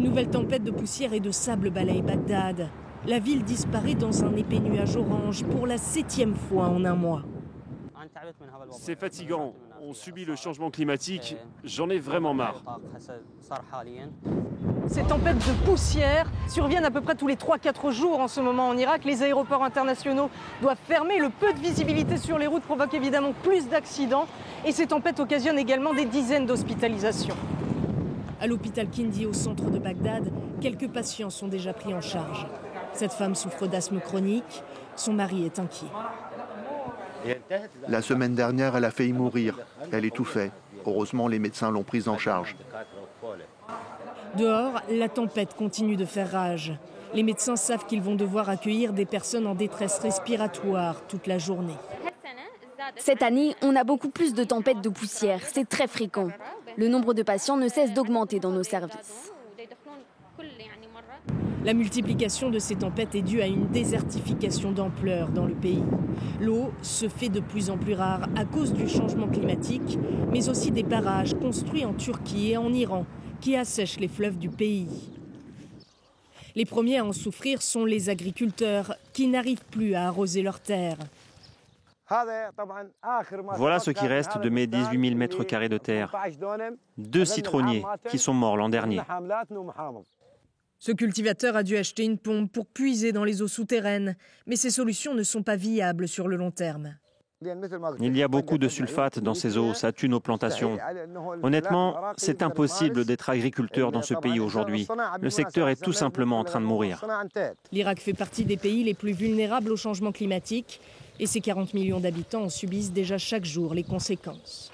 nouvelle tempête de poussière et de sable balaye Bagdad. La ville disparaît dans un épais nuage orange pour la 7e fois en un mois. C'est fatigant, on subit le changement climatique, j'en ai vraiment marre. Ces tempêtes de poussière surviennent à peu près tous les 3-4 jours en ce moment en Irak. Les aéroports internationaux doivent fermer. Le peu de visibilité sur les routes provoque évidemment plus d'accidents. Et ces tempêtes occasionnent également des dizaines d'hospitalisations. À l'hôpital Kindi, au centre de Bagdad, quelques patients sont déjà pris en charge. Cette femme souffre d'asthme chronique. Son mari est inquiet. La semaine dernière, elle a failli mourir. Elle étouffait. Heureusement, les médecins l'ont prise en charge. Dehors, la tempête continue de faire rage. Les médecins savent qu'ils vont devoir accueillir des personnes en détresse respiratoire toute la journée. Cette année, on a beaucoup plus de tempêtes de poussière. C'est très fréquent. Le nombre de patients ne cesse d'augmenter dans nos services. La multiplication de ces tempêtes est due à une désertification d'ampleur dans le pays. L'eau se fait de plus en plus rare à cause du changement climatique, mais aussi des barrages construits en Turquie et en Iran qui assèchent les fleuves du pays. Les premiers à en souffrir sont les agriculteurs qui n'arrivent plus à arroser leurs terres. Voilà ce qui reste de mes 18 000 mètres carrés de terre. 2 citronniers qui sont morts l'an dernier. Ce cultivateur a dû acheter une pompe pour puiser dans les eaux souterraines, mais ces solutions ne sont pas viables sur le long terme. Il y a beaucoup de sulfate dans ces eaux, ça tue nos plantations. Honnêtement, c'est impossible d'être agriculteur dans ce pays aujourd'hui. Le secteur est tout simplement en train de mourir. L'Irak fait partie des pays les plus vulnérables au changement climatique et ses 40 millions d'habitants en subissent déjà chaque jour les conséquences.